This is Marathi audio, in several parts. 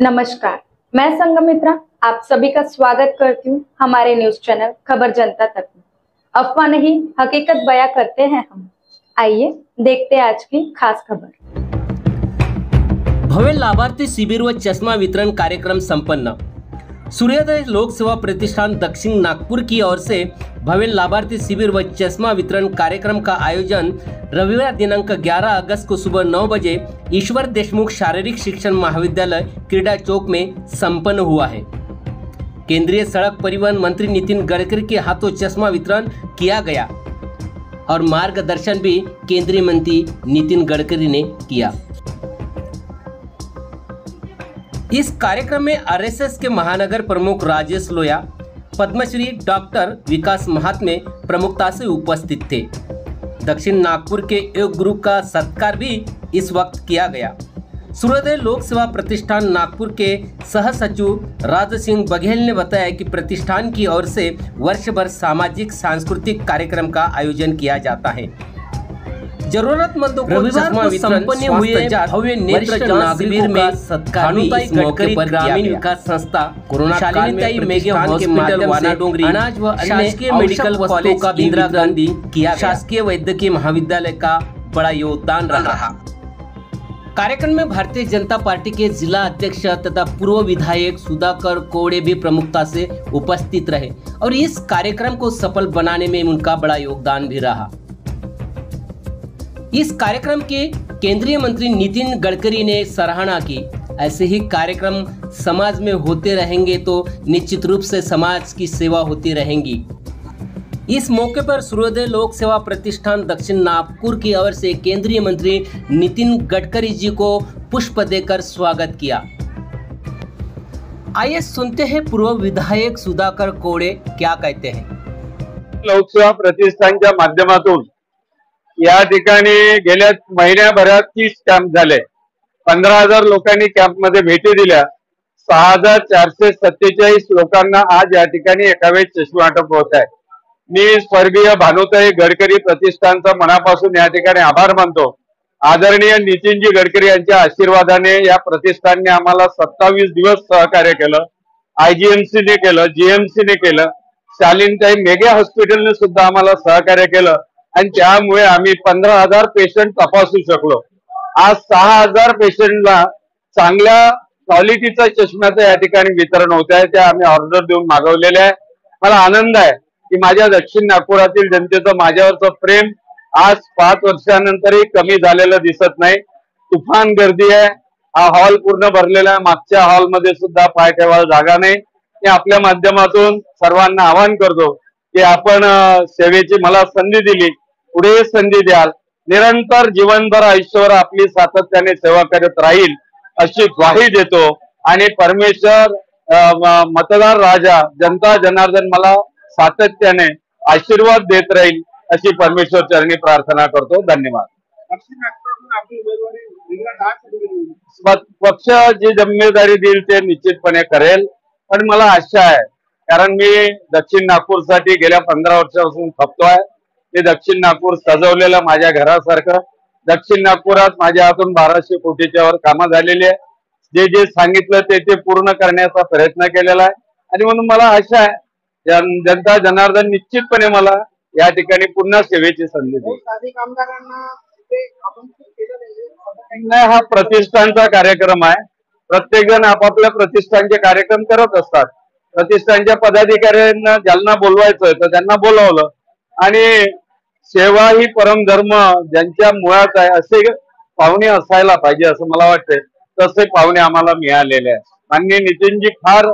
नमस्कार, मैं संगमित्रा आप सभी का स्वागत करती हूँ हमारे न्यूज चैनल खबर जनता तक में। अफवाह नहीं, हकीकत बयां करते हैं हम। आइए देखते हैं आज की खास खबर। भव्य लाभार्थी शिविर व चश्मा वितरण कार्यक्रम संपन्न। सूर्योदय लोक सेवा प्रतिष्ठान दक्षिण नागपुर की ओर से भव्य लाभार्थी शिविर व चश्मा वितरण कार्यक्रम का आयोजन रविवार दिनांक 11 अगस्त को सुबह 9 बजे ईश्वर देशमुख शारीरिक शिक्षण महाविद्यालय क्रीडा चौक में संपन्न हुआ है। केंद्रीय सड़क परिवहन मंत्री नितिन गडकरी के हाथों चश्मा वितरण किया गया और मार्गदर्शन भी केंद्रीय मंत्री नितिन गडकरी ने किया। इस कार्यक्रम में आरएसएस के महानगर प्रमुख राजेश लोया, पद्मश्री डॉक्टर विकास महात्मे प्रमुखता से उपस्थित थे। दक्षिण नागपुर के योग गुरु का सत्कार भी इस वक्त किया गया। सूर्योदय लोक सेवा प्रतिष्ठान नागपुर के सह सचिव राज सिंह बघेल ने बताया कि प्रतिष्ठान की ओर से वर्ष भर सामाजिक सांस्कृतिक कार्यक्रम का आयोजन किया जाता है। जरूरतमंदों को रविवार को संपन्न हुए भव्य नेत्र शिविर में सत्कार इस मौके पर ग्रामीण विकास संस्था कोरोना काल में मेगे हॉस्पिटल वानाडोंगरी अनाज व शासकीय मेडिकल कॉलेज का इंदिरा गांधी किया शासकीय वैद्यकीय महाविद्यालय का बड़ा योगदान रहा। कार्यक्रम में भारतीय जनता पार्टी के जिला अध्यक्ष तथा पूर्व विधायक सुधाकर कोड़े भी प्रमुखता से उपस्थित रहे और इस कार्यक्रम को सफल बनाने में उनका बड़ा योगदान भी रहा। इस कार्यक्रम के केंद्रीय मंत्री नितिन गडकरी ने सराहना की। ऐसे ही कार्यक्रम समाज में होते रहेंगे तो निश्चित रूप से समाज की सेवा होती रहेंगी। इस मौके पर सूर्योदय लोक सेवा प्रतिष्ठान दक्षिण नागपुर की ओर से केंद्रीय मंत्री नितिन गडकरी जी को पुष्प देकर स्वागत किया। आइए सुनते हैं पूर्व विधायक सुधाकर कोड़े क्या कहते हैं। लोक सेवा प्रतिष्ठानच्या माध्यमातून या ठिकाणी गेल्या महिन्याभरात 30 कॅम्प झाले। 15,000 लोकांनी कॅम्प मध्ये भेटी दिल्या। 6,447 लोकांना आज या ठिकाणी एकावेळेस चष्मा वाटप होत आहे। मी स्वर्गीय भानुताई गडकरी प्रतिष्ठानचा मनापासून या ठिकाणी आभार मानतो। आदरणीय नितिनजी गडकरी यांच्या आशीर्वादाने या प्रतिष्ठानने आम्हाला 27 दिवस सहकार्य केलं। आयजीएमसी ने केलं, जीएमसी ने केलं, शालिनताई मेगा हॉस्पिटलने सुद्धा आम्हाला सहकार्य केलं आणि त्यामुळे आम्ही 15,000 पेशंट तपासू शकलो। आज 6,000 पेशंटला चांगल्या क्वालिटीचा चष्म्याचं या ठिकाणी वितरण होत आहे। त्या आम्ही ऑर्डर देऊन मागवलेले आहे। मला आनंद आहे की माझ्या दक्षिण नागपुरातील जनतेचं माझ्यावरचं प्रेम आज 5 वर्षानंतरही कमी झालेलं दिसत नाही। तुफान गर्दी आहे। हा हॉल पूर्ण भरलेला आहे। मागच्या हॉलमध्ये सुद्धा पाय ठेवायला जागा नाही। मी आपल्या माध्यमातून सर्वांना आवाहन करतो की आपण सेवेची मला संधी दिली, पुढे संधी द्याल, निरंतर जीवनभर आयुष्यभर आपली सातत्याने सेवा करत राहील अशी ग्वाही देतो आणि परमेश्वर मतदार राजा जनता जनार्दन मला सातत्याने आशीर्वाद देत राहील अशी परमेश्वर चरणी प्रार्थना करतो। धन्यवाद। पक्ष जी जिम्मेदारी देईल ते निश्चितपणे करेल, पण मला आशा आहे कारण मी दक्षिण नागपूरसाठी गेल्या 15 वर्षापासून खपतोय। मी दक्षिण नागपूर सजवलेलं माझ्या घरासारखं। दक्षिण नागपुरात माझ्या हातून 1200 कोटीच्या वर कामं झालेली आहे। जे जे सांगितलं ते पूर्ण करण्याचा प्रयत्न केलेला आहे आणि म्हणून मला आशा आहे जनता जनार्दन निश्चितपणे मला या ठिकाणी पुन्हा सेवेची संधी देईल। नाही, हा प्रतिष्ठानचा कार्यक्रम आहे। प्रत्येक जण आपापल्या प्रतिष्ठानचे कार्यक्रम करत असतात। प्रतिष्ठानच्या पदाधिकाऱ्यांना ज्यांना बोलवायचं तर त्यांना बोलवलं आणि सेवा ही परमधर्म ज्यांच्या मुळात आहे असे पाहुणे असायला पाहिजे असं मला वाटतंय। तसे पाहुणे आम्हाला मिळालेले आहेत। माननीय नितिनजी फार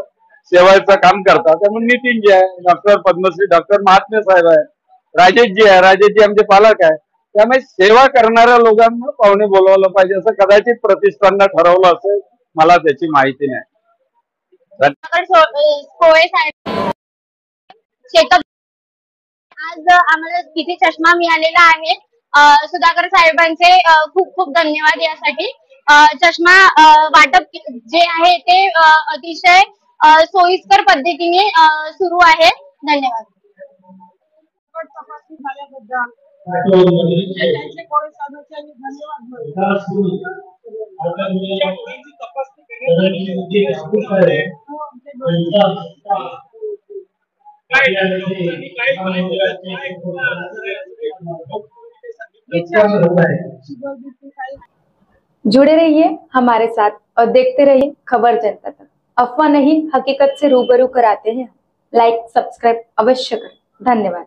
सेवाचं काम करतात त्यामुळे नितिनजी आहे, डॉक्टर पद्मश्री डॉक्टर महात्मे साहेब आहे, राजेशजी आहे, राजेशजी आमचे पालक आहे। त्यामुळे सेवा करणाऱ्या लोकांना पाहुणे बोलवलं पाहिजे असं कदाचित प्रतिष्ठाननं ठरवलं असेल, मला त्याची माहिती नाही। आज आम्हाला तिथे चष्मा मिळालेला आहे। सुधाकर साहेबांचे खूप खूप धन्यवाद यासाठी। चष्मा वाटप जे आहे ते अतिशय सोयीस्कर पद्धतीने सुरू आहे। धन्यवाद। जुड़े रहिए हमारे साथ और देखते रहिए खबर जनता तक। अफवाह नहीं, हकीकत से रूबरू कराते हैं। लाइक सब्सक्राइब अवश्य करें। धन्यवाद।